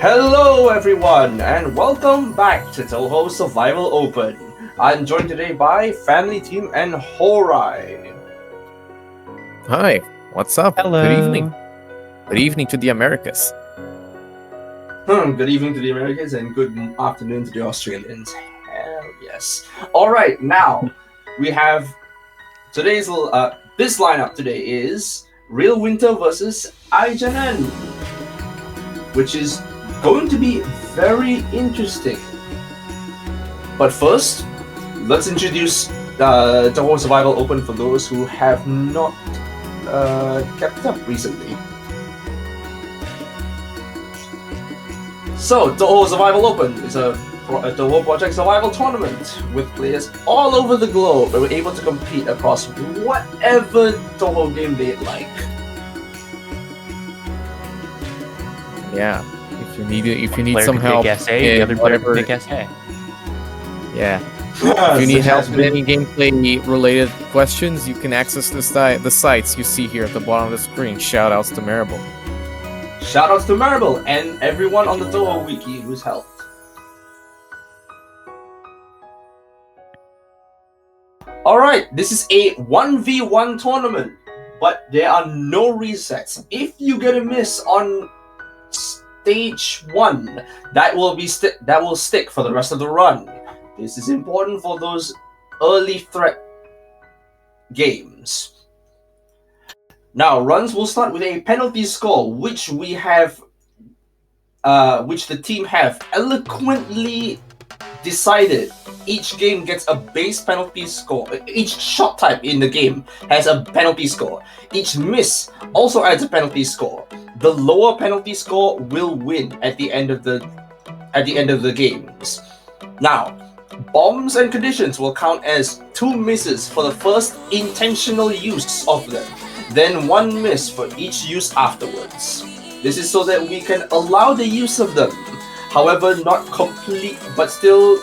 Hello everyone and welcome back to Touhou Survival Open. I'm joined today by FamilyTeam and Hourai. Hi, what's up? Hello. Good evening. Good evening to the Americas. Good evening to the Americans and good afternoon to the Australians. Hell yes. Alright, now we have today's this lineup today is REALWINTER versus IHNN, which is going to be very interesting. But first, let's introduce Touhou Survival Open for those who have not kept up recently. So, Touhou Survival Open is a Touhou Project survival tournament with players all over the globe that were able to compete across whatever Touhou game they'd like. Yeah, if you need Player some could help, pick SA, the other player whatever. could pick SA. Yeah, if you need help with any gameplay related questions, you can access the sites you see here at the bottom of the screen. Shoutouts to Marable. Shoutouts to Marble and everyone on the Touhou Wiki who's helped. Alright, this is a 1v1 tournament, but there are no resets. If you get a miss on stage 1, that will stick for the rest of the run. This is important for those early threat games. Now, runs will start with a penalty score, which we have, which the team have eloquently decided. Each game gets a base penalty score. Each shot type in the game has a penalty score. Each miss also adds a penalty score. The lower penalty score will win at the end of the games. Now, bombs and conditions will count as 2 misses for the first intentional use of them, then 1 miss for each use afterwards. This is so that we can allow the use of them, however not complete, but still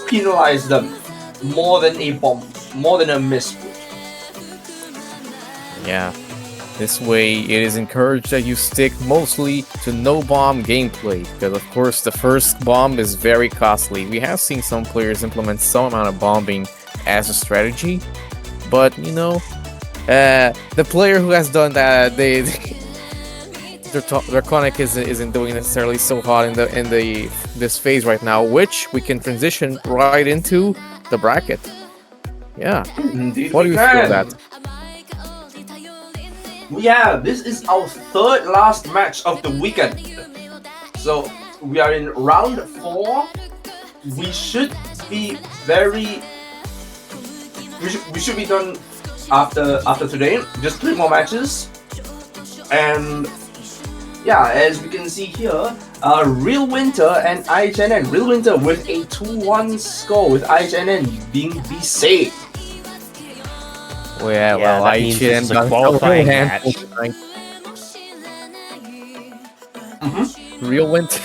penalize them more than a bomb, more than a miss would. Yeah, this way it is encouraged that you stick mostly to no bomb gameplay, because of course the first bomb is very costly. We have seen some players implement some amount of bombing as a strategy, but you know, the player who has done that, Draconic isn't doing necessarily so hot in this phase right now, which we can transition right into the bracket. Yeah. Indeed, what do you feel that? Yeah, this is our third last match of the weekend. So we are in round 4. We should be we should be done after today. Just 3 more matches, and yeah, as we can see here, REALWINTER and IHNN. REALWINTER with a 2-1 score, with IHNN being the save. Well, that means this is a qualifying match. REALWINTER.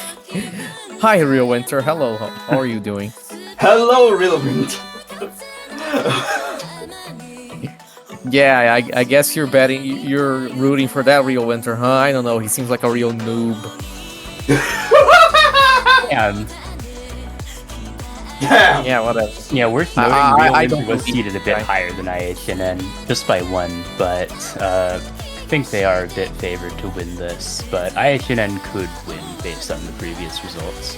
Hi, REALWINTER. Hello. How are you doing? Hello, REALWINTER. Yeah, I guess you're rooting for that REALWINTER, huh? I don't know. He seems like a real noob. Yeah, whatever. Yeah, worth noting, I REALWINTER don't was believe seeded a bit that. higher than IHNN, just by 1, but I think they are a bit favored to win this, but IHNN could win based on the previous results.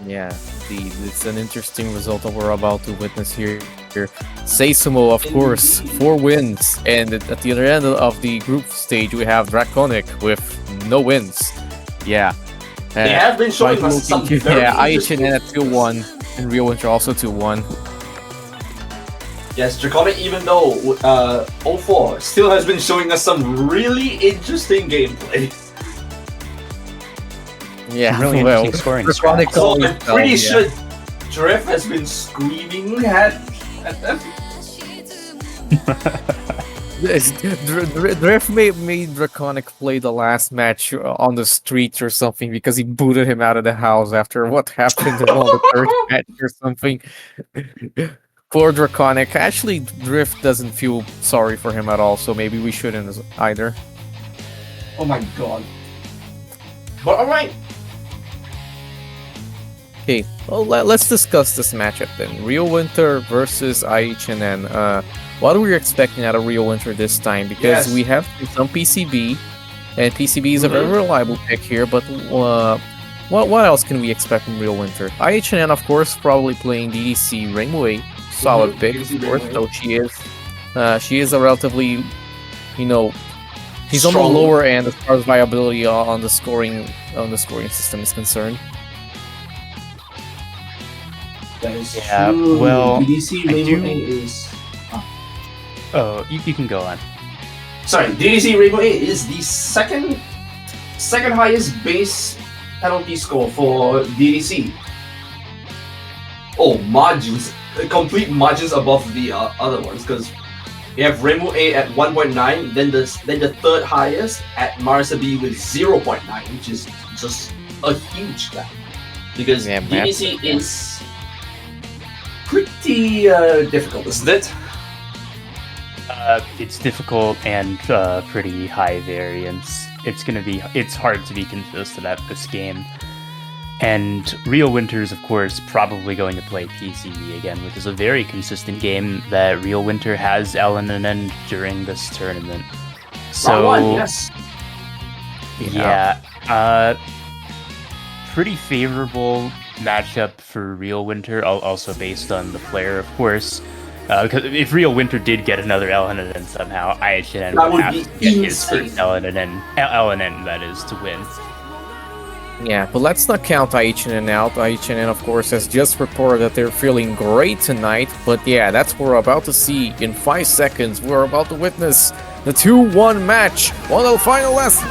Yeah, it's an interesting result that we're about to witness here. Seisumo, of course, 4 wins, and at the other end of the group stage, we have Draconic with no wins. Yeah. They have been showing us some very IHNN at 2-1, and REALWINTER also 2-1. Yes, Draconic, even though 0-4, still has been showing us some really interesting gameplay. Yeah, Really well, interesting scoring Draconic scraps. So I'm pretty sure Drift has been screaming at them. Drift made Draconic play the last match on the streets or something because he booted him out of the house after what happened in the third match or something. Poor Draconic. Actually, Drift doesn't feel sorry for him at all, so maybe we shouldn't either. Oh my god. But alright. Okay, well, let's discuss this matchup then. Real Winter versus IHNN. What are we expecting out of Real Winter this time? Because Yes. we have some PCB, and PCB is a very reliable pick here, but what else can we expect from Real Winter? IHNN, of course, probably playing DDC Rainway. Solid pick, DDC of course, Rainway. though she is a relatively, he's on the Strong. lower end as far as viability on the scoring system is concerned. That is Yeah, true. well, DDC I Rainbow do- A is. Oh, you can go on. Sorry, DDC Rainbow A is the second highest base penalty score for DDC. Oh, margins, complete margins above the other ones, because you have Rainbow A at 1.9, then the third highest at Marisa B with 0.9, which is just a huge gap. Because Yeah, DDC massive, yeah. is pretty difficult, isn't it? It's difficult and pretty high variance. It's hard to be consistent at this game. And Real Winter is, of course, probably going to play PCB again, which is a very consistent game that Real Winter has LNN during this tournament. So, Round one, yes. yeah, pretty favorable matchup for Real Winter, also based on the player, of course. Because if Real Winter did get another LNN somehow, IHNN That would would have be to get his insane. first LNN, that is, to win. Yeah, but let's not count IHNN out. IHNN, of course, has just reported that they're feeling great tonight. But yeah, that's what we're about to see in 5 seconds. We're about to witness the 2-1 match on the final lesson.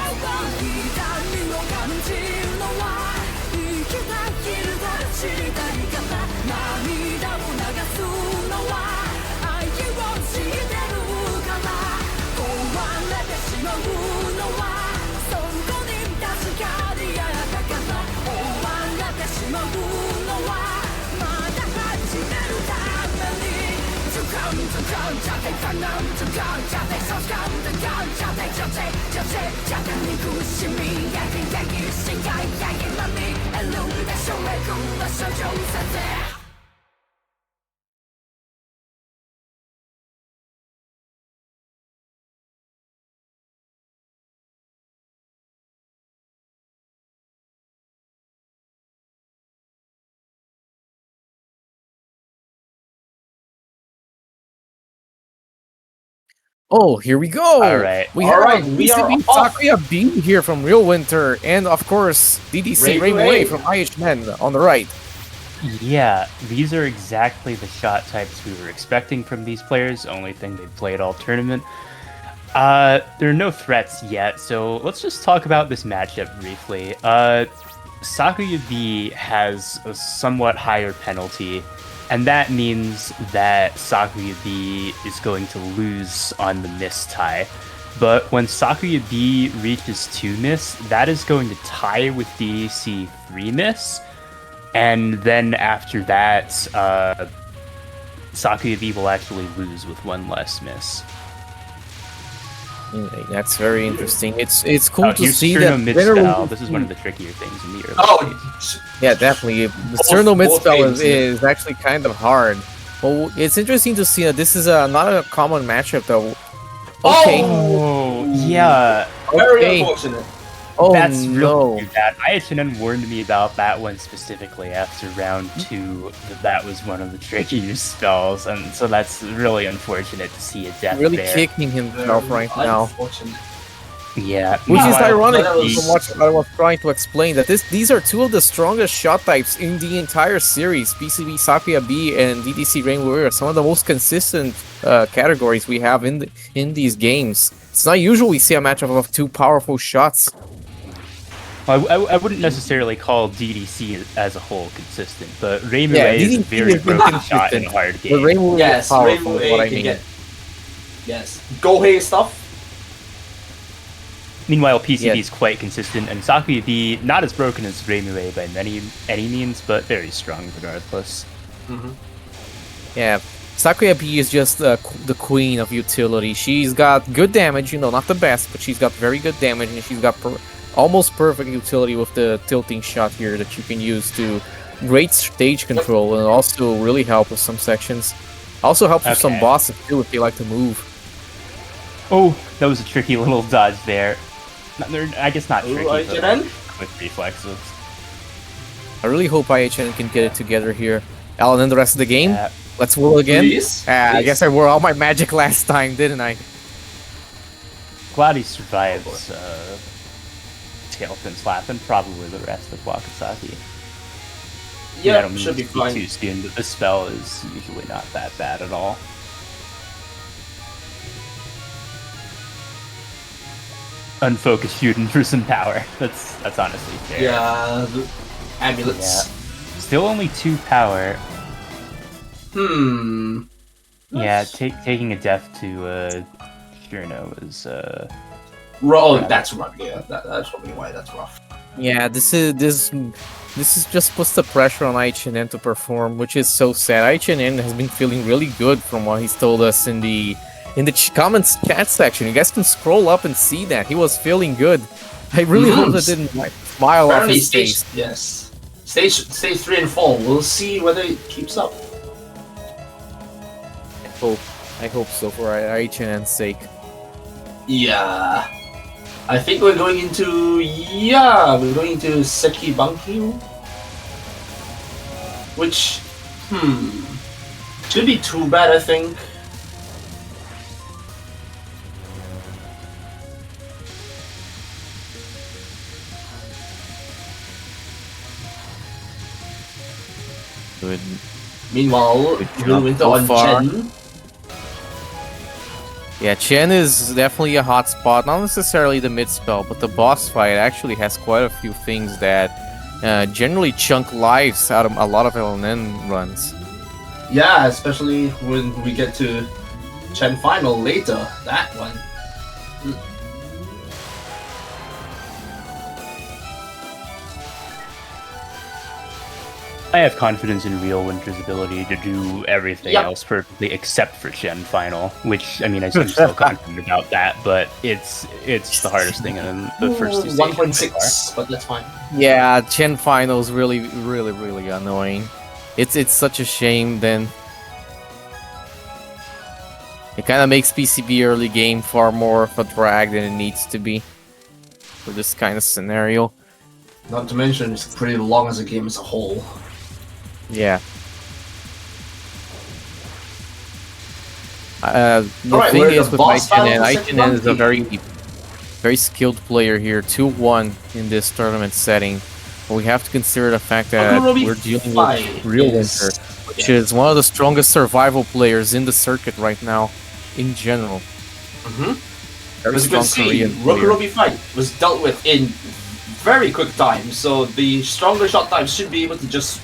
Oh, here we go! Alright. We Alright, have we are PCB off. Sakuya B here from Real Winter, and of course, DDC Rainbow Rainbow A A. from IHNN on the right. Yeah, these are exactly the shot types we were expecting from these players, only thing they've played all tournament. There are no threats yet, so let's just talk about this matchup briefly. Sakuya B has a somewhat higher penalty, and that means that Sakuya B is going to lose on the miss tie. But when Sakuya B reaches 2 miss, that is going to tie with DDC 3 miss. And then after that, Sakuya B will actually lose with 1 less miss. That's very interesting. It's cool to Here's see Sterno that mid-spell. generally- This is one of the trickier things in the early stages. Yeah, definitely. The Both- Sterno mid both spell games, is actually kind of hard. Well, it's interesting to see that this is not a common matchup though. Okay. Oh, yeah. Very Okay. unfortunate. Oh That's no. really bad. IHNN warned me about that one specifically after round 2. That was one of the trickier spells, and so that's really unfortunate to see a death Really there. kicking himself right now. Unfortunate. Yeah. Which is meanwhile, ironic that was- from what I was trying to explain, that these are 2 of the strongest shot types in the entire series. PCB Sakuya B and DDC Rainbow are some of the most consistent categories we have in these games. It's not usual we see a matchup of 2 powerful shots. I wouldn't necessarily call DDC as a whole consistent, but Rainbow Yeah, is a DDC very has been broken shot in consistent. a hard The game. Rainbow Yes, is powerful, Rainbow is what A I can mean. get. Yes. Gohei stuff. Meanwhile, PCB is quite consistent, and Sakuya B not as broken as Rainbow A by any means, but very strong regardless. Yeah, Sakuya B is just the queen of utility. She's got good damage, not the best, but she's got very good damage, and she's got almost perfect utility with the tilting shot here that you can use to great stage control and also really help with some sections. Also helps with some Okay. bosses too if they like to move. Oh, that was a tricky little dodge there. I guess not tricky, but IHNN? quick reflexes. I really hope IHN can get it together here. Alan, in the rest of the game, Yeah. let's whirl again. Please? I Please? guess I wore all my magic last time, didn't I? Glad he survives Tailfin Slap and probably the rest of Wakasaki. I Yeah, don't mean should be to fine. too soon, but the spell is usually not that bad at all. Unfocused shooting for some power. That's honestly fair. Yeah, the amulets. Still only 2 power. Hmm. Yeah, taking a death to Shurno is Oh, that's rough. Yeah, that's probably why that's rough. Yeah, this is just puts the pressure on IHNN to perform, which is so sad. IHNN has been feeling really good from what he's told us in the comments chat section. You guys can scroll up and see that he was feeling good. I really hope that didn't smile off Apparently, his face. yes, stage 3 and 4. We'll see whether it keeps up. I hope so for IHNN's sake. Yeah, I think we're going into Seki Banki, which should be too bad, I think. Good. Meanwhile, Good job REALWINTER so on far. Chen. Yeah, Chen is definitely a hot spot. Not necessarily the mid spell, but the boss fight actually has quite a few things that generally chunk lives out of a lot of LNN runs. Yeah, especially when we get to Chen final later. That one. I have confidence in REALWINTER's ability to do everything else perfectly except for Chen Final, which, I mean, I'm still confident about that, but it's the hardest thing in the first 2 stages. 1.6, but that's fine. Yeah, Chen Final's really annoying. It's such a shame then. It kind of makes PCB early game far more of a drag than it needs to be for this kind of scenario. Not to mention, it's pretty long as a game as a whole. Yeah. The Alright, thing we're is the with boss battle IHNN, for second IHNN is a monkey. very skilled player here, 2-1 in this tournament setting. But we have to consider the fact that Hourai we're dealing fight with REALWINTER, which is one of the strongest survival players in the circuit right now, in general. Very As you can strong see, Korean player. Rokurobi fight was dealt with in very quick time, so the stronger shot types should be able to just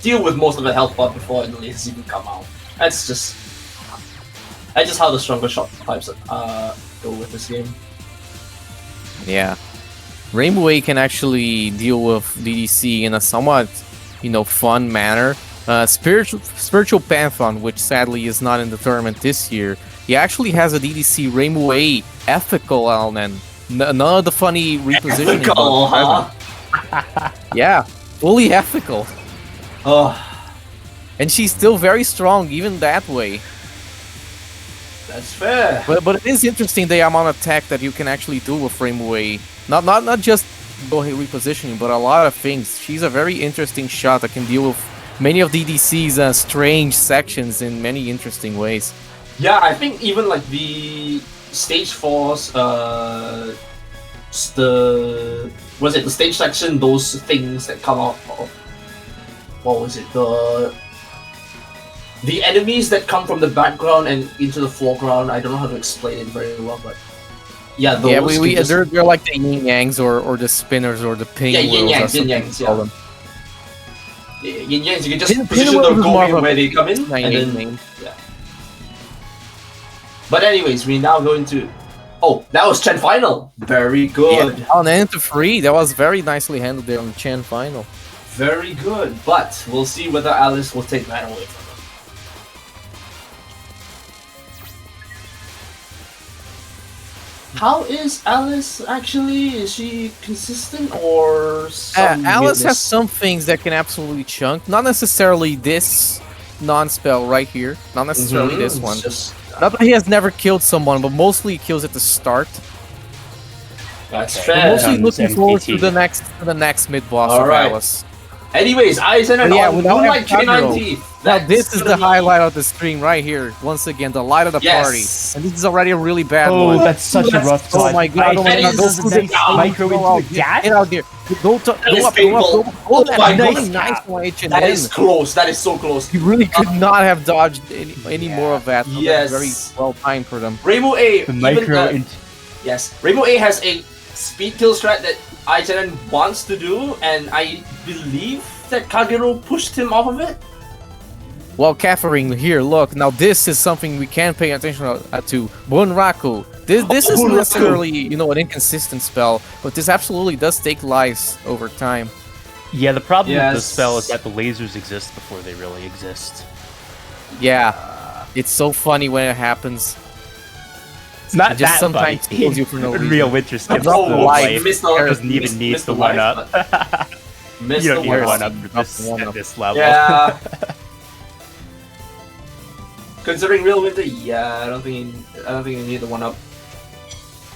deal with most of the health bar before the lasers even come out. That's just how the stronger shot types go with this game. Yeah. Rainbow A can actually deal with DDC in a somewhat, fun manner. Spiritual Pantheon, which sadly is not in the tournament this year, he actually has a DDC Rainbow A ethical element. None of the funny repositioning. Ethical, huh? Yeah, fully ethical. Oh, And she's still very strong, even that way. that's fair. But it is interesting the amount of tech that you can actually do with Rainbow A. Not just repositioning, but a lot of things. She's a very interesting shot that can deal with many of DDC's strange sections in many interesting ways. Yeah, I think even like the stage 4's the stage section, those things that come out of, what was it, the enemies that come from the background and into the foreground. I don't know how to explain it very well, but yeah, those They're like the yin yangs or the spinners or the ping yin wheels. yangs, yeah. Yin yangs, you can just Pin position wheels them is more of going a where they come in, and then name. yeah. But anyways, we now go into. Oh, that was Chen final. Very good. Yeah, on into 3, that was very nicely handled there on the Chen final. Very good. But we'll see whether Alice will take that away from how is Alice actually? Is she consistent or some Alice has weirdness? some things that can absolutely chunk. Not necessarily this non-spell right here. Not necessarily this It's one. just- Not that he has never killed someone, but mostly he kills at the start. That's Okay. I'm fair. mostly Comes looking forward to MPT. the next mid boss All of right. Alice. Anyways, IHNN But yeah, on without Moonlight Kagero. K9 Teeth. Now That's this is gonna the be- highlight of the stream right here. Once again, the light of the Yes. party. And this is already a really bad Oh, one. that's such a That's- rough Oh dodge. my god, oh my That god, is go for sick. the Micro into a dash? Get out there. Go, to, That is go up, painful. go up. Oh that's my really god. nice from IHNN. That is close. That is so close. He really could not have dodged any Yeah. more of that. So Yes. that's very well timed for them. Rainbow A. The even micro the- into Yes, Rainbow A has a speed kill strat that IHNN wants to do, and I believe that Kagero pushed him off of it. Well, Katherine, here, look. Now this is something we can pay attention to. Bunraku. This isn't Bunraku. necessarily, an inconsistent spell, but this absolutely does take lives over time. Yeah, the problem with this Yes. spell is that the lasers exist before they really exist. Yeah, it's so funny when it happens. It's not It just that sometimes funny. kills you for no reason. Real Winter skips Not the the life. life. missed the, Doesn't even missed- need missed the life, one up. but- missed You don't the need a one one up. up Not for the one at up. this level. Yeah. Considering Real Winter, yeah, I don't think you need the one up.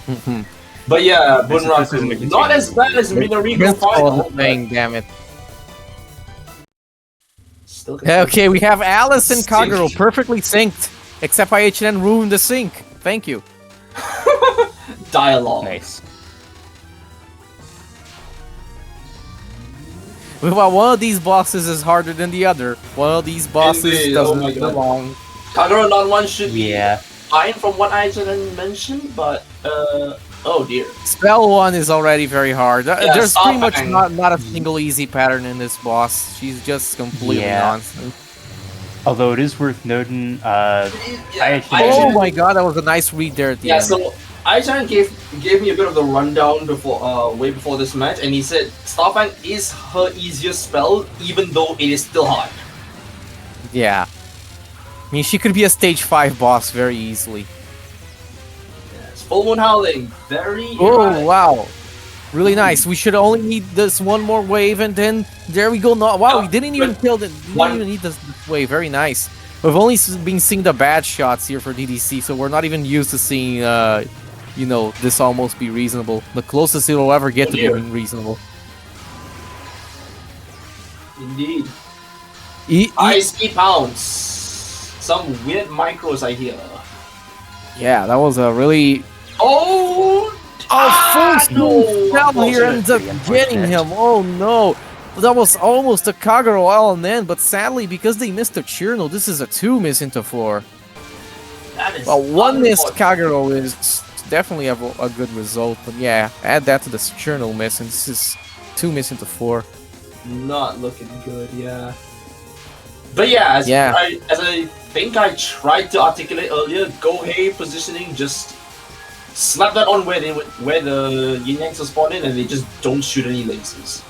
Mhm. But yeah, This isn't a Bunraku, continuous. not as bad as Minorigo Against all final. the thing, damn it. Still Okay, we have Alice and Sync. Kagero perfectly synced, except IHNN ruined the sync. Thank you. dialogue. Nice. Well, one of these bosses is harder than the other. One of these bosses Indeed, oh doesn't my God. belong. Kagero non one should be Yeah. fine from what I didn't mention, but oh dear. Spell 1 is already very hard. Yeah, There's pretty much stopping. not a single easy pattern in this boss. She's just completely Yeah. nonsense. Although it is worth noting, Yeah, Oh my god, that was a nice read there at the Yeah, end. so IHNN gave me a bit of the rundown before way before this match, and he said Starfang is her easiest spell, even though it is still hard. Yeah. I mean, she could be a stage 5 boss very easily. Yes. Full Moon Howling, very Oh, erratic. wow. Really nice. We should only need this one more wave, and then there we go. No, wow, we didn't even kill the. We One- didn't even need this wave. Very nice. We've only been seeing the bad shots here for DDC, so we're not even used to seeing, this almost be reasonable. The closest it'll ever get to Yeah. being reasonable. Indeed. E- e- Ice pounds. Some weird micros I hear. yeah, that was a really. Oh! Oh, full no! spell here Unfortunate. ends up getting him. Oh no. That was almost a Kagero LNN, but sadly, because they missed the Churno, this is a 2 miss into 4. That is Well, one missed unfortunate. Kagero is definitely a good result, but yeah, add that to the Churno miss, and this is 2 miss into 4. Not looking good, yeah. But yeah, as I think I tried to articulate earlier, Gohei positioning just slap that on where the Yin Yangs are spawned in, and they just don't shoot any lasers.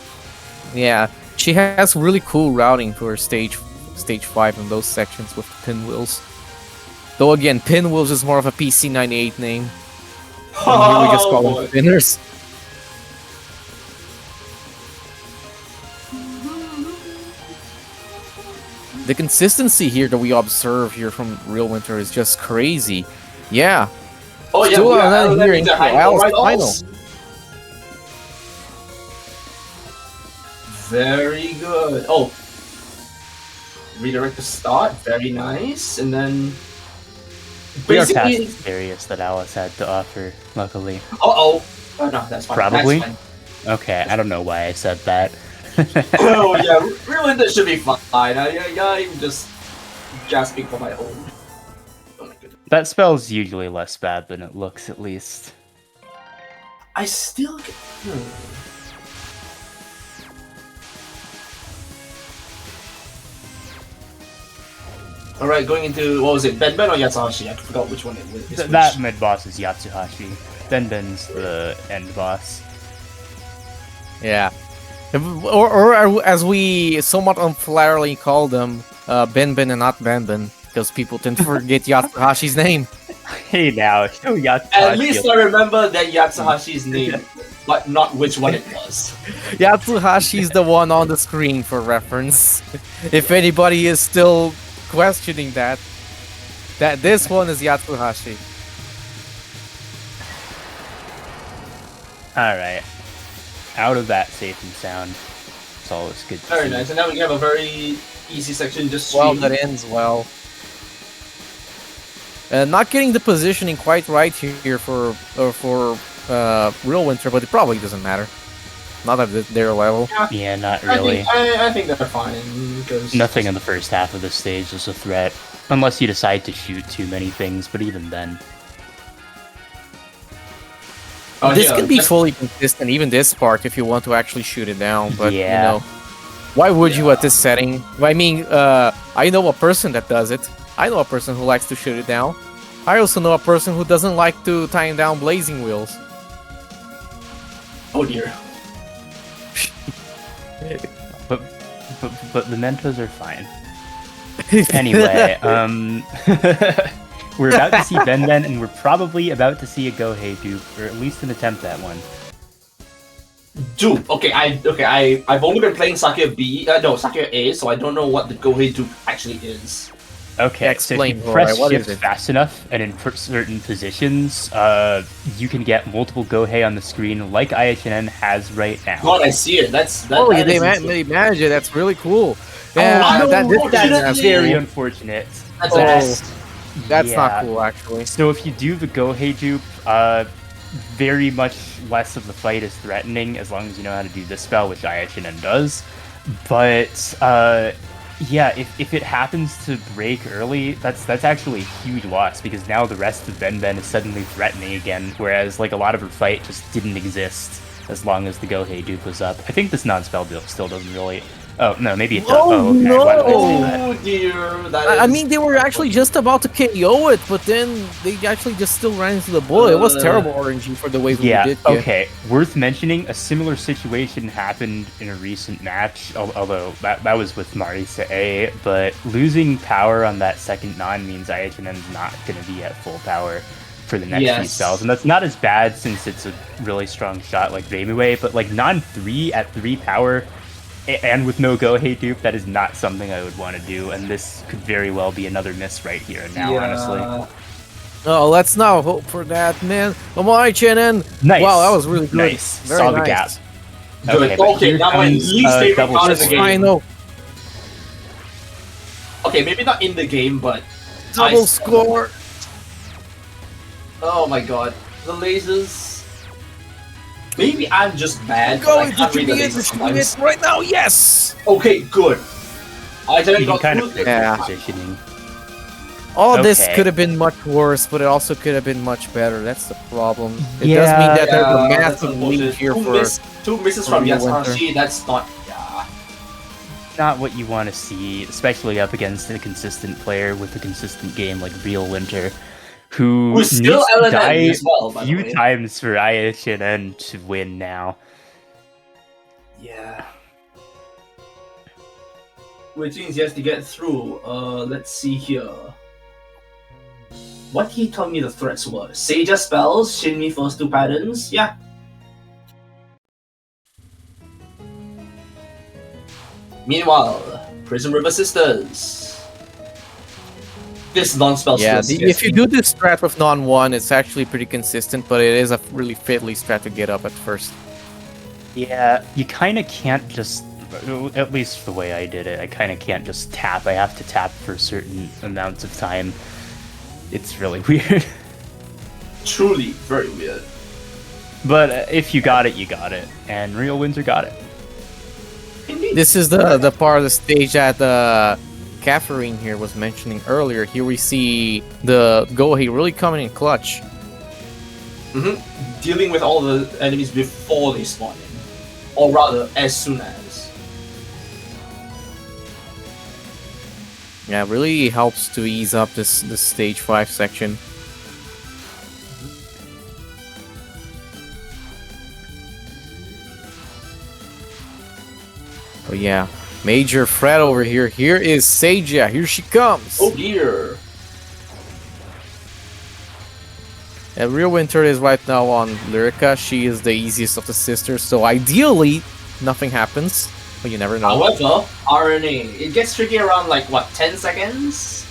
Yeah, she has really cool routing for stage 5 in those sections with pinwheels. Though again, pinwheels is more of a PC98 name. And here we just call them boy. spinners. The consistency here that we observe here from Real Winter is just crazy. Yeah. Oh yeah, Still we on that are here letting into the high Alice right final. ults. Very good. Oh, redirect to start. Very nice, and then We are past basically. the scariest that Alice had to offer, luckily. Oh no, that's fine. Probably. That's Okay, I don't know why I said that. fine. Oh yeah, really, that should be fine. I'm just gasping for my own. Oh my goodness. That spell's usually less bad than it looks, at least. I still get. All right, going into what was it, Ben or Yatsuhashi? I forgot which one it was. That mid boss is Yatsuhashi. Ben's the end boss. Yeah. Or as we somewhat unflattering call them, Ben and not Ben, because people tend to forget Yatsuhashi's name. Hey now, show Yatsuhashi. At least I remember that Yatsuhashi's name, but not which one it was. Yatsuhashi's the one on the screen for reference. If anybody is still questioning that this one is Yatsuhashi. Alright. Out of that safe and sound. It's always good to Very see. nice. And now we have a very easy section just Well, stream. that ends well. Not getting the positioning quite right here for REALWINTER, but it probably doesn't matter. Not at their level. Yeah, not really. I think they're fine. Because Nothing in the first half of the stage is a threat. Unless you decide to shoot too many things, but even then. Oh, This yeah, can be that's- fully consistent, even this part, if you want to actually shoot it down. But Yeah. you know, why would you at this setting? I mean, I know a person that does it. I know a person who likes to shoot it down. I also know a person who doesn't like to tie down blazing wheels. Oh dear. But the Mentos are fine. Anyway, we're about to see Ben Ben, and we're probably about to see a Gohei dupe, or at least an attempt at one. Dupe. I've only been playing Sakia B. No, Sakia A, so I don't know what the Gohei dupe actually is. Okay, Explain, so if you Hourai, press what is shift it? fast enough and in certain positions, you can get multiple Gohei on the screen like IHNN has right now. God, I see it. That Holy, is they insane. manage it. That's really cool. no, That's unfortunately- very unfortunate. That's Oh. ass. That's Yeah. not cool, actually. So if you do the Gohei dupe, very much less of the fight is threatening as long as you know how to do this spell, which IHNN does. But yeah, if it happens to break early, that's actually a huge loss because now the rest of Ben Ben is suddenly threatening again, whereas like a lot of her fight just didn't exist as long as the Gohei dupe was up. I think this non-spell build still doesn't really. Oh no, maybe it does. Oh, okay. no! Why did I say that? Oh dear. That I is- mean, they were actually just about to KO it, but then they actually just still ran into the bullet. It was terrible RNG for the way we Yeah, did. okay. Worth mentioning, a similar situation happened in a recent match, although that was with Marisa A, but losing power on that second non means IHNN is not going to be at full power for the next few Yes. spells, and that's not as bad since it's a really strong shot like Raimue, but like non 3 at 3 power and with no Gohei dupe, that is not something I would want to do, and this could very well be another miss right here and now, honestly. Oh, let's not hope for that, man. Come on, IHNN. Nice. Wow, that was really good. Nice. Very Saw nice. the gap. Good. but Okay, here now my comes, least favorite double part of the score. game. I know. Okay, maybe not in the game, but Double I- score. Oh my god, the lasers. Maybe I'm just bad. but I Going to can't read the shooting it, lasers shooting it sometimes. right now. Yes. Okay, good. I didn't You can got kind through of it. pick Yeah. positioning. All this Okay. could have been much worse, but it also could have been much better. That's the problem. It does Yeah. mean that there's a that's massive lead unfortunate. here Two for. two misses for from REALWINTER. Yatsuhashi. That's not. Yeah. Not what you want to see, especially up against a consistent player with a consistent game like REALWINTER, who Who's still needs to LNN die as well, by a the few way. times for IHNN to win now. Yeah. Which means he has to get through. Let's see here. What he told me the threats were: Seija spells, Shinmi first two patterns. Yeah. Meanwhile, Prison River Sisters. This non-spell Yeah, skill if you do this strat with non-1, it's actually pretty consistent, but it is a really fiddly strat to get up at first. Yeah, you kind of can't just, at least the way I did it, I kind of can't just tap. I have to tap for certain amounts of time. It's really weird. truly very weird. But if you got it, you got it. And REALWINTER got it. Indeed. This is the part of the stage that Katherine here was mentioning earlier. Here we see the Gohei really coming in clutch. Dealing with all the enemies before they spawn in. Or rather, as soon as. Yeah, it really helps to ease up this stage 5 section. Oh yeah, major threat over here. Here is Seija. Here she comes. Oh dear. Real Winter is right now on Lyrica. She is the easiest of the sisters, so ideally, nothing happens. But you never know. However, RNA, it gets tricky around like, what, 10 seconds?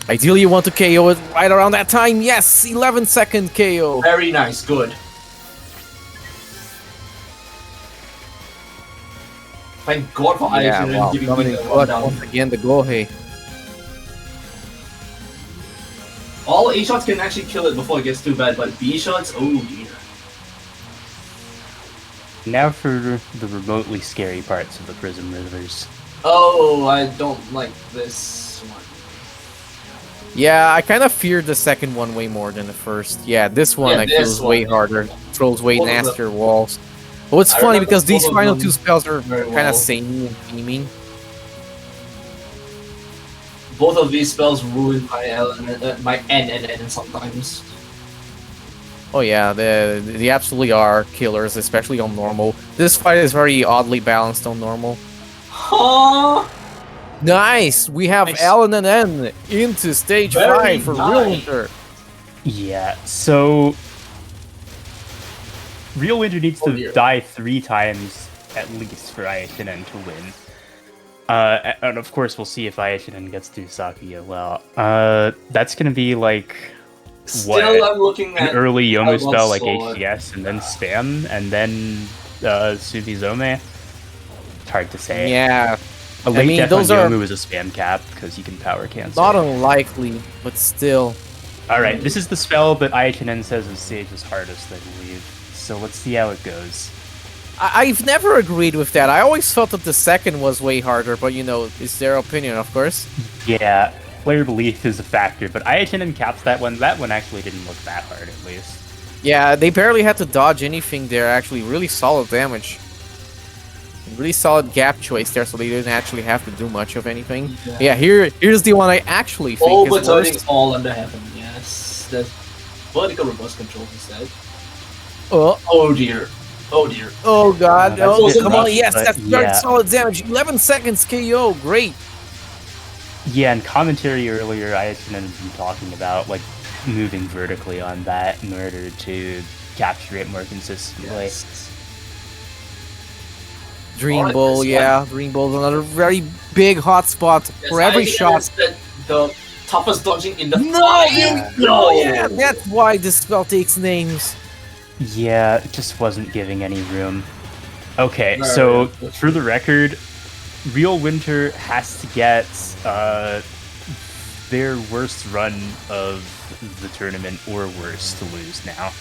Ideally, you want to KO it right around that time. Yes, 11-second KO. Very nice, good. Thank God for IHNN giving me the rundown. Once again, the Gohei. All A shots can actually kill it before it gets too bad, but B shots, oh dear. Now for the remotely scary parts of the Prism Rivers. Oh, I don't like this one. Yeah, I kind of feared the second one way more than the first. Yeah, this one I feel is way harder. Throws way nastier walls. But it's funny because these final two spells are kind of samey and theming. Both of these spells ruin my element, my N sometimes. Oh yeah, they absolutely are killers, especially on normal. This fight is very oddly balanced on normal. Huh? Nice! We have IHNN into stage 5 for Real Winter. Yeah, so Real Winter needs to die 3 times at least for IHNN to win. And of course, we'll see if IHNN gets through Sakuya well. That's gonna be like I'm looking at an early Yomu spell like HCS, and then spam, and then Suzizome. It's hard to say. Yeah. A late death on Yomu is a spam cap because you can power cancel. Not unlikely, but still. Alright, this is the spell, but IHNN says the stage is hardest, I believe. So let's see how it goes. I've never agreed with that. I always felt that the second was way harder, but you know, it's their opinion, of course. Yeah, player belief is a factor, but IHNN caps that one. That one actually didn't look that hard, at least. Yeah, they barely had to dodge anything there, actually. Really solid damage. Really solid gap choice there, so they didn't actually have to do much of anything. Yeah, here's the one I actually think is worse. All under heaven, yes. The vertical reverse control instead. Oh dear. Oh dear. Oh god. Oh, come on. Yes, but that's very solid damage. 11 seconds KO. Great. Yeah, in commentary earlier, IHNN had been talking about like moving vertically on that in order to capture it more consistently. Yes. Dream Bull, yeah. Dream Bull is another very big hotspot for every shot. The toughest dodging in the No, yeah, that's why this spell takes names. Yeah, it just wasn't giving any room. Okay, so for the record, Real Winter has to get their worst run of the tournament or worse to lose now.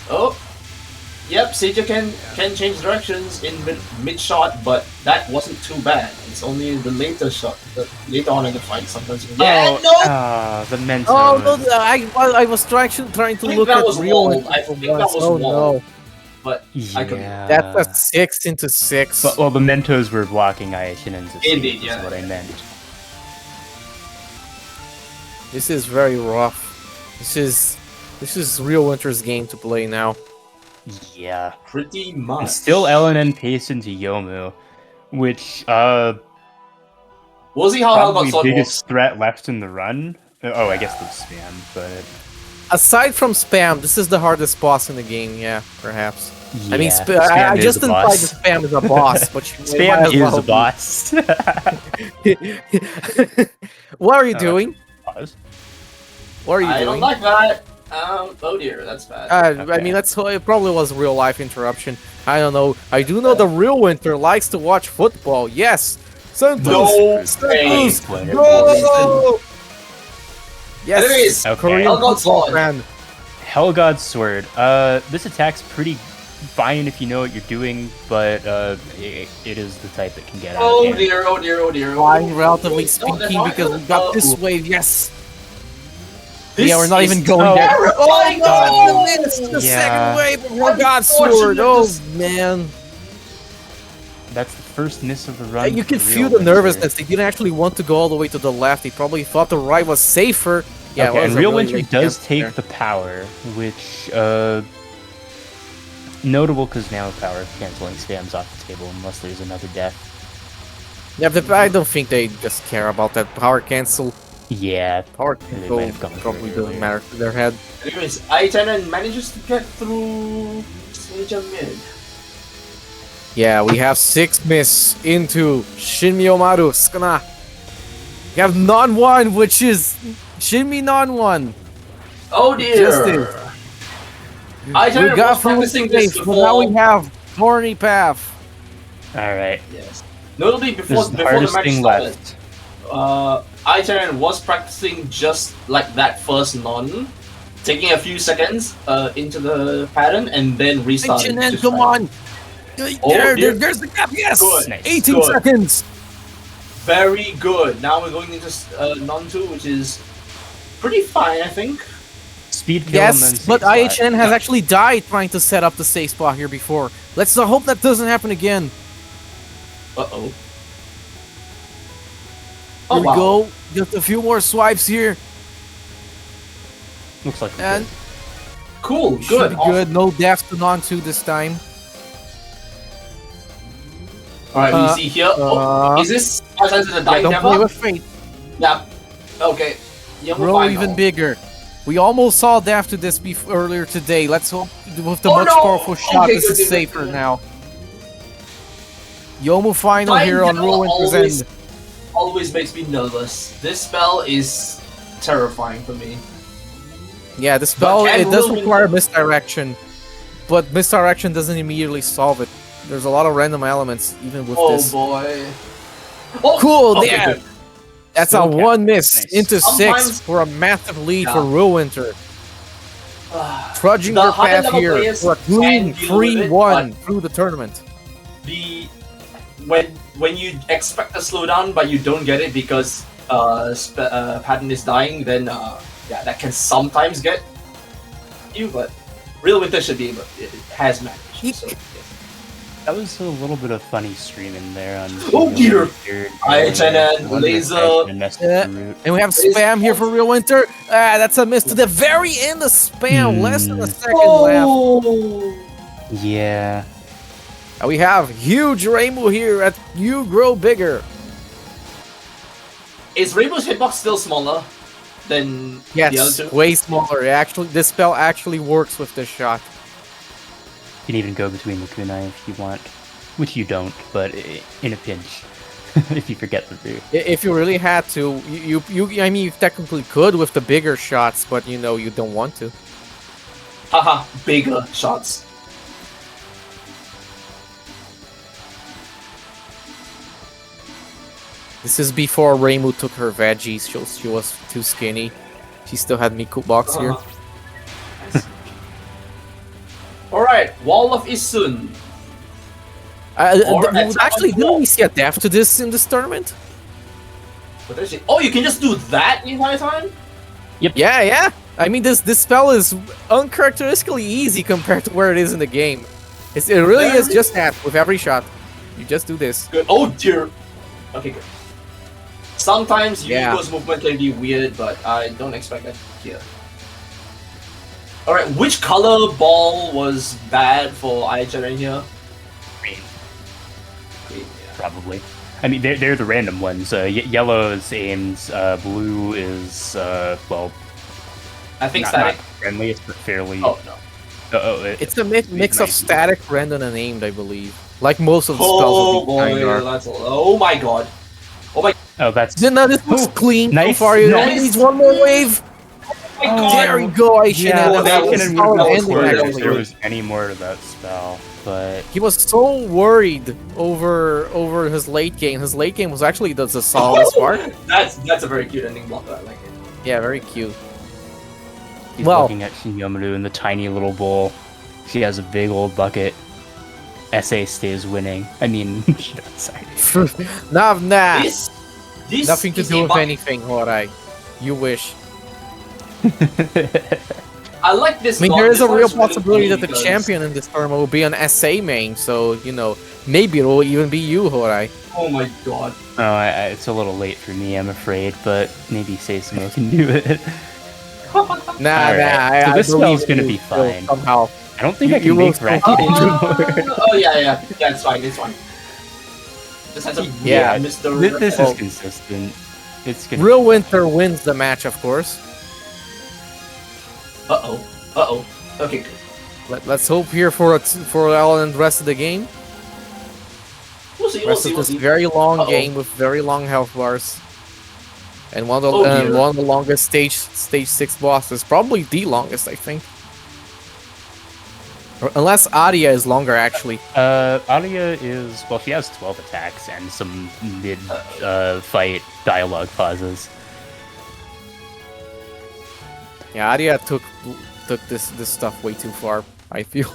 Oh. Yep, Seiju can change directions in mid shot, but that wasn't too bad. It's only the later shot, later on in the fight sometimes. The Mento. Oh no, I was trying to look at Real Winter. I think that was wall. No. But I could. That's a 6 into 6. Well, the Mentos were blocking IHNN's escape. Indeed, yeah. Is what I meant. This is very rough. This is Real Winter's game to play now. Yeah. Pretty much. And still LNN pace into Yomu, which we'll see how probably the biggest threat left in the run. Oh, I guess the spam, but aside from spam, this is the hardest boss in the game. Yeah, perhaps. Yeah, I mean, I just implied that spam is a boss, but spam is a boss. What are you doing? Pause. What are you doing? I don't like that. Oh dear, that's bad. Okay. I mean, it probably was a real life interruption. I don't know. I do know the Real Winter likes to watch football. Yes. Santos. No. Yes. Okay. Hellgod's fan. Hellgod's Sword. This attack's pretty fine if you know what you're doing, but it is the type that can get out of hand. Oh dear. Fine, relatively speaking, because we got this wave. Yes. Yeah, we're not even going there. Oh no! You missed the second wave of Hellgod's Sword. Oh man. That's the first miss of the run. You can feel the nervousness. They didn't actually want to go all the way to the left. They probably thought the right was safer. Yeah, okay, and Real Winter does take the power, which notable because now power canceling spams off the table unless there's another death. Yeah, I don't think they just care about that power cancel. Yeah, Power they control might have gone probably for it doesn't matter to their head. Anyways, IHNN manages to get through Sage mid. Yeah, we have 6 miss into Shinmyomaru Sukuna. We have non-1, which is Shinmi non-1. Oh Just dear! it. IHNN We got was practicing through this safe, but now before. we have Thorny Path. Alright. Yes. Notably, This before is the the hardest match thing started, left. IHNN was practicing just like that first non, taking a few seconds into the pattern and then restarting. IHNN, Just come trying. on! Oh, dear. There's the gap, yes! Good. Nice. 18 Good. seconds! Very good. Now we're going into non 2, which is pretty fine, I think. Speed kill and then Yes, but safe spot. IHN has actually died trying to set up the safe spot here before. Let's hope that doesn't happen again. Uh-oh. Here Oh, we wow. go. Just a few more swipes here. Looks like we're And good. Cool, should good. be good. No death to non-2 this time. Alright, we see here. Is this outside the Dying Don't play Devil? with fate. Yeah. Okay. Yeah, we'll Grow find even out. bigger. We almost saw death to this earlier today. Let's hope with the Oh, much no! powerful shot, Okay, this good, is good, safer good. now. Yomu final Dying here on Devil REALWINTER's always- end. Always makes me nervous. This spell is terrifying for me. Yeah, the spell, can it does REALWINTER- require misdirection, but misdirection doesn't immediately solve it. There's a lot of random elements, even with Oh this. boy. Oh, Cool, okay, yeah. good. That's Still a count. 1 miss Nice. into Sometimes- 6 for a massive lead Yeah. for REALWINTER. Trudging The their higher path level here players for a can clean deal with it, 3-1 through the tournament. The when you expect a slowdown but you don't get it because pattern is dying, then yeah, that can sometimes get you. But REALWINTER should be able. It has managed. So, yes. That was a little bit of funny streaming there on. Oh, dear. IHNN IHNN, laser. And we have spam here for REALWINTER. Ah, that's a miss to the very end of spam. Less than a second left. Oh. Yeah. And we have huge Rainbow here at You Grow Bigger. Is Rainbow's hitbox still smaller than the other Yes, two? way smaller. Actually, this spell actually works with this shot. You can even go between the kunai if you want, which you don't, but in a pinch, if you forget the root. If you really had to, I mean, you technically could with the bigger shots, but you know, you don't want to. Haha, bigger shots. This is before Reimu took her veggies. She was too skinny. She still had Miku box here. Alright, Wall of Isun. Or attack Actually, on the wall. didn't we see a death to this in this tournament? Oh, you can just do that the entire time? Yeah. I mean, this spell is uncharacteristically easy compared to where it is in the game. It really is just that with every shot. You just do this. Good. Oh dear. Okay, good. Sometimes Yeah. Yugo's movement can be weird, but I don't expect that here. Alright, which color ball was bad for IHNN here? Green, Green, yeah. probably. I mean, they're the random ones. Yellow is Ames, blue is, well, I think not static. friendly, it's fairly... Oh no. It's a mix of nice. static, random, and aimed, I believe. Like most of the Oh spells of the boy, kind are. that's oh my god. Oh, that's... No, this looks Ooh, clean. nice, So far, you nice. only needs one more wave. Oh my god. There we go, IHNN. Yeah, Oh, That that was was- a that solid was ending, good. if actually. there was any more to that spell, but... He was so worried over his late game. His late game was actually the solidest part. That's a very cute ending block. I like it. Yeah, very cute. He's Well- looking at Shinyomaru in the tiny little bowl. She has a big old bucket. SA stays winning. I mean, sorry. Nah. This Nothing to is do a with bu- anything, Hourai. You wish. I like this. I mean, god. there is This a god real is really possibility cool that the because- champion in this tournament will be an SA main, so, you know, maybe it will even be you, Hourai. Oh my god. Oh, it's a little late for me, I'm afraid, but maybe Seismo can do it. Nah, Alright, I so this believe spell's gonna you be still fine. Somehow. I don't think You- I can you will make still- Racket anymore. Oh yeah, it's fine, it's fine. Just had some Yeah, Mr. This Oh. is consistent. It's gonna. Real Winter wins the match, of course. Uh-oh. Okay, good. Let's hope here for Alan and the rest of the game. We'll see, Rest of this very long game with very long health bars. And one of the longest stage 6 bosses. Probably the longest, I think. Or, unless Adia is longer, actually. Adia is, well, she has 12 attacks and some mid-fight dialogue pauses. Yeah, Adia took this stuff way too far, I feel.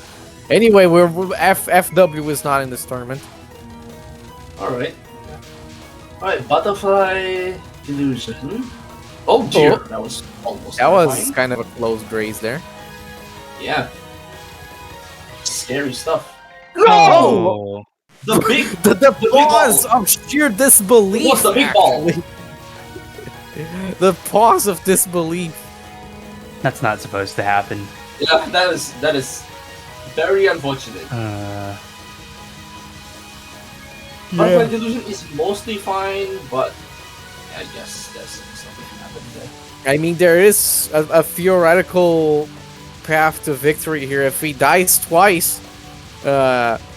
Anyway, FW is not in this tournament. Alright, Butterfly Illusion. Oh dear, that was almost That was terrifying. kind of a close graze there. Yeah. Scary stuff. Oh! The big... The big pause ball. of sheer disbelief! What's the big ball? actually. The pause of disbelief. That's not supposed to happen. Yeah, that is very unfortunate. Butterfly Delusion is mostly fine, but I guess there's something happened there. I mean, there is a theoretical path to victory here. If he dies twice,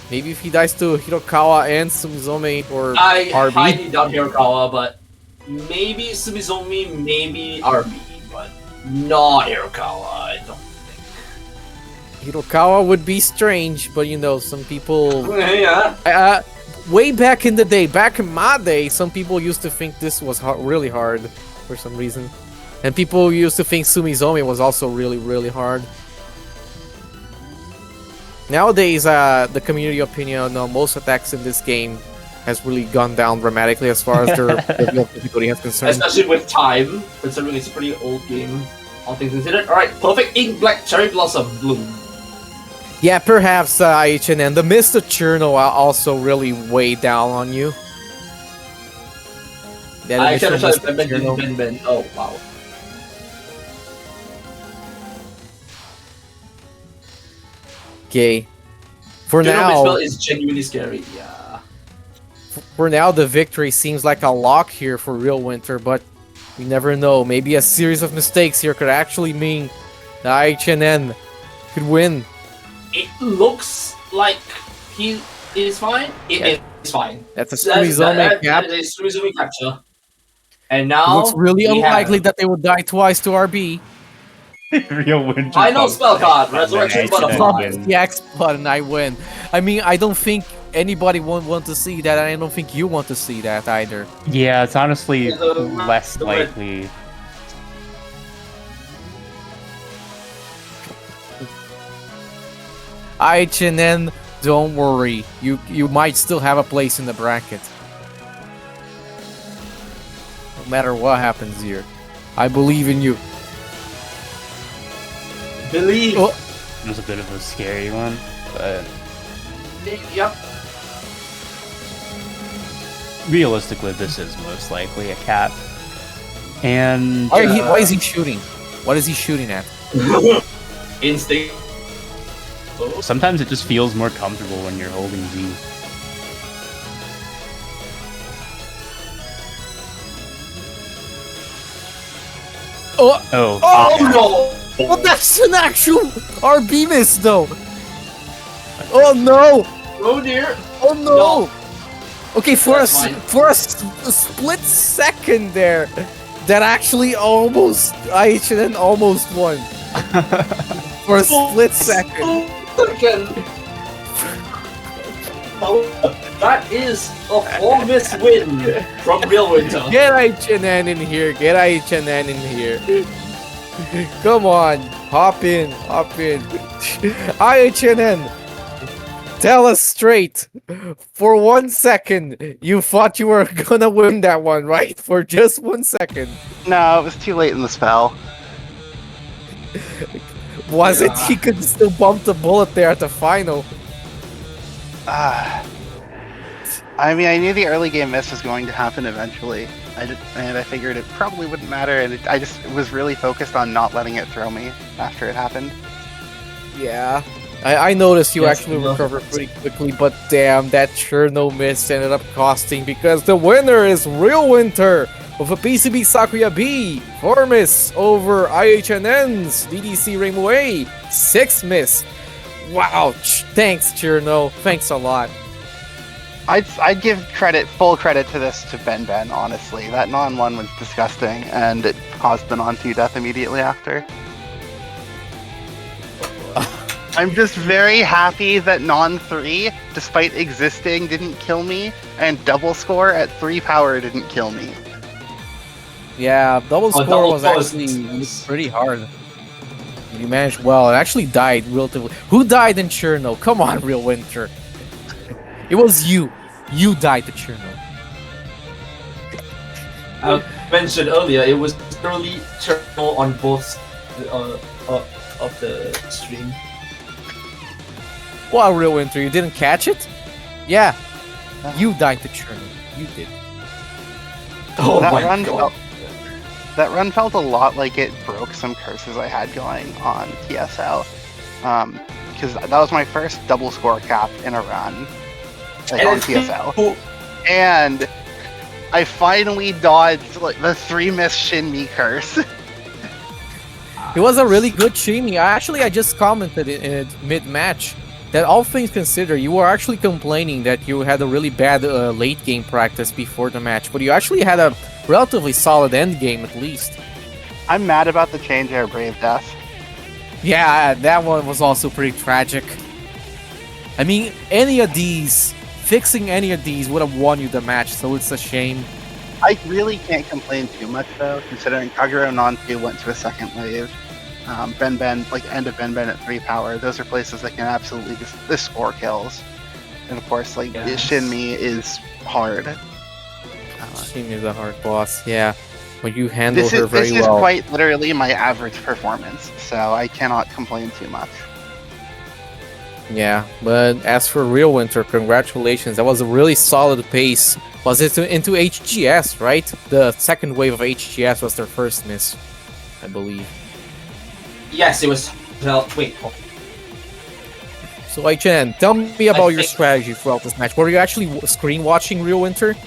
maybe if he dies to Hirokawa and Sumizome or I RB. highly doubt Hirokawa, but maybe Sumizomi, maybe RB, but not Hirokawa, I don't think. Hirokawa would be strange, but you know, some people... Yeah. Way back in the day, back in my day, some people used to think this was really hard for some reason. And people used to think Sumizome was also really, really hard. Nowadays, the community opinion on most attacks in this game has really gone down dramatically as far as their difficulty is concerned. Especially with time, considering it's a pretty old game, all things considered. Alright, perfect ink black cherry blossom bloom. Yeah, perhaps IHNN. The Mist of Cherno also really weighed down on you. That I initial can't Mist of Cherno. Ben. Oh, wow. Okay. For Cherno now, spell is genuinely scary, yeah. for now, the victory seems like a lock here for Real Winter, but we never know. Maybe a series of mistakes here could actually mean the IHNN could win. It looks like he is fine. It is fine. That's a Sumizome cap. That is a Sumizome capture. And It now looks really we unlikely have that they would die twice to RB. Real Winter. final spell card, Resurrection Butterfly. The X button, I win. I mean, I don't think anybody won't want to see that, and I don't think you want to see that either. Yeah, it's honestly Yeah, the- less the- likely. IHNN, don't worry. You might still have a place in the bracket. No matter what happens here. I believe in you. Believe. Oh. It was a bit of a scary one, but Yep. realistically, this is most likely a cap. And Why is he shooting? What is he shooting at? Instinct. Oh. sometimes it just feels more comfortable when you're holding Z. Oh! Oh, Oh no! Well, that's an actual RB miss, though! Oh no! Oh dear! Oh no! Okay, for That's a fine. split second there, that actually almost IHNN almost won. For a split second. Second. Oh, that is a flawless win from Real Winter. Get IHNN in here. Get IHNN in here. Come on, hop in. IHNN. Tell us straight. For 1 second, you thought you were gonna win that one, right? For just 1 second. No, it was too late in the spell. Was it? He could still bump the bullet there at the final. I mean, I knew the early game miss was going to happen eventually. And I figured it probably wouldn't matter, and I just was really focused on not letting it throw me after it happened. Yeah. I noticed you Yes, actually no. recovered pretty quickly, but damn, that Cherno miss ended up costing because the winner is Real Winter with a PCB Sakuya B, 4 miss over IHNN's DDC Rainbow A, 6 miss. Wow, thanks Chirno, thanks a lot. I'd give full credit to this to Ben, honestly. That non-1 was disgusting, and it caused the non-2 death immediately after. I'm just very happy that non-3, despite existing, didn't kill me, and double score at 3 power didn't kill me. Yeah, double score double was score actually pretty hard. You managed well. It actually died relatively. Who died in Cherno? Come on, Real Winter. It was you. You died to Cherno. I mentioned earlier, it was literally Cherno on both of the stream. Wow, Real Winter, you didn't catch it? Yeah, you died to Cherno. You did. Oh that my run god. That run felt a lot like it broke some curses I had going on TSL. Because that was my first double score cap in a run on TSL. And I finally dodged like the 3 miss Shinmi curse. It was a really good Shimi. I just commented in mid-match that all things considered, you were actually complaining that you had a really bad late game practice before the match, but you actually had a relatively solid end game at least. I'm mad about the change air Brave Death. Yeah, that one was also pretty tragic. I mean, fixing any of these would have won you the match, so it's a shame. I really can't complain too much though, considering Kagero Non-2 went to a second wave. Ben, like end of Ben at 3 power, those are places that can absolutely just score kills. And of course, like Shinmi is hard. Shinmi is a hard boss, yeah. But you handle her very well. This is quite literally my average performance, so I cannot complain too much. Yeah, but as for Real Winter, congratulations. That was a really solid pace. Was it into HGS, right? The second wave of HGS was their first miss, I believe. Yes, it was. Well, wait. So, IHNN, tell me about your strategy throughout this match. Were you actually screen watching Real Winter?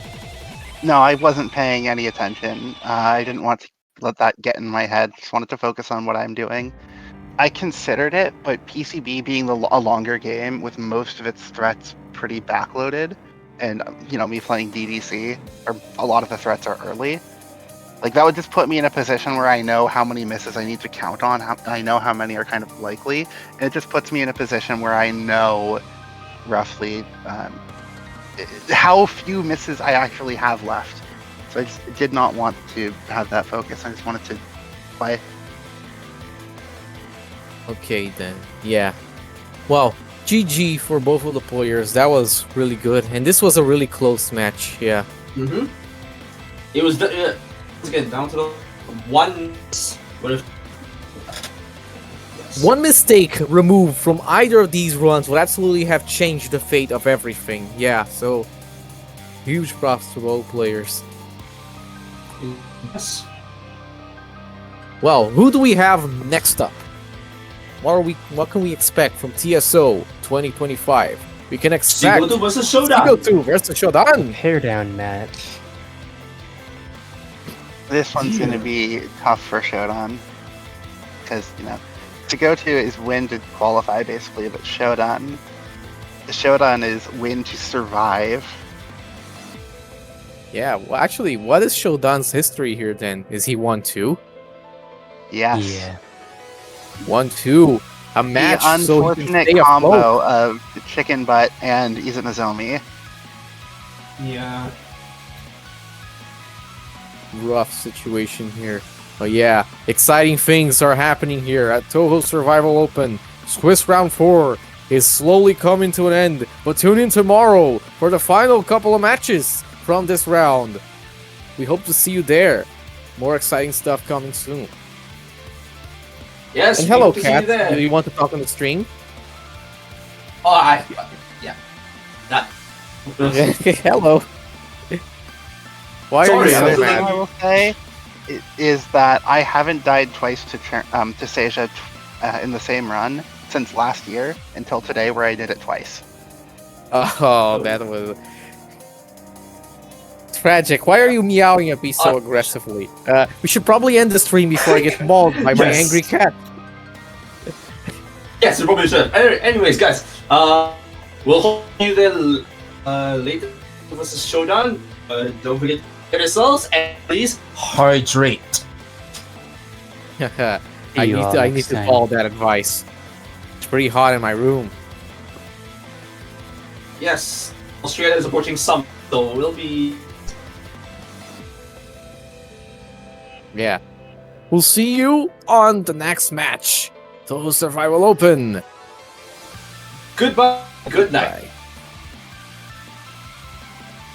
No, I wasn't paying any attention. I didn't want to let that get in my head. Just wanted to focus on what I'm doing. I considered it, but PCB being a longer game with most of its threats pretty backloaded, and me playing DDC, or a lot of the threats are early. Like that would just put me in a position where I know how many misses I need to count on. I know how many are kind of likely, and it just puts me in a position where I know roughly how few misses I actually have left. So I just did not want to have that focus. I just wanted to play. Okay then, yeah. Well, GG for both of the players. That was really good, and this was a really close match. Yeah. Mm-hmm. It was let's get down to the one. One mistake removed from either of these runs would absolutely have changed the fate of everything. Yeah. So huge props to both players. Yes. Well, who do we have next up? What can we expect from TSO 2025? We can expect Sigo 2 versus Shodan. Sigo 2 versus Shodan. Hair down match. This one's going to be tough for Shodan. Because, to go to is win to qualify, basically, but Shodan is win to survive. Yeah, well, actually, what is Shodan's history here then? Is he 1-2? Yes. Yeah. 1-2. A match. The unfortunate combo of Chicken Butt and Izumizomi. Yeah. Rough situation here. But yeah, exciting things are happening here at Touhou Survival Open. Swiss Round 4 is slowly coming to an end, but tune in tomorrow for the final couple of matches from this round. We hope to see you there. More exciting stuff coming soon. Yes. And hello, we hope to see you Kat. there. Do you want to talk on the stream? Oh, yeah. That. Hello. Why Sorry, are I you was so like- I mad? will say is that I haven't died twice to Seja in the same run since last year until today, where I did it twice. Oh, that was tragic. Why are you meowing at me so aggressively? We should probably end the stream before I get mauled by my Yes. angry cat. Yes, you probably should. Anyways, guys, we'll hold you there later versus Showdown. Don't forget to get yourselves and please hydrate. I See you all need next to time. follow that advice. It's pretty hot in my room. Yes, Australia is approaching summer, so we'll be. Yeah. We'll see you on the next match. Touhou Survival Open. Goodbye. Good night. Bye.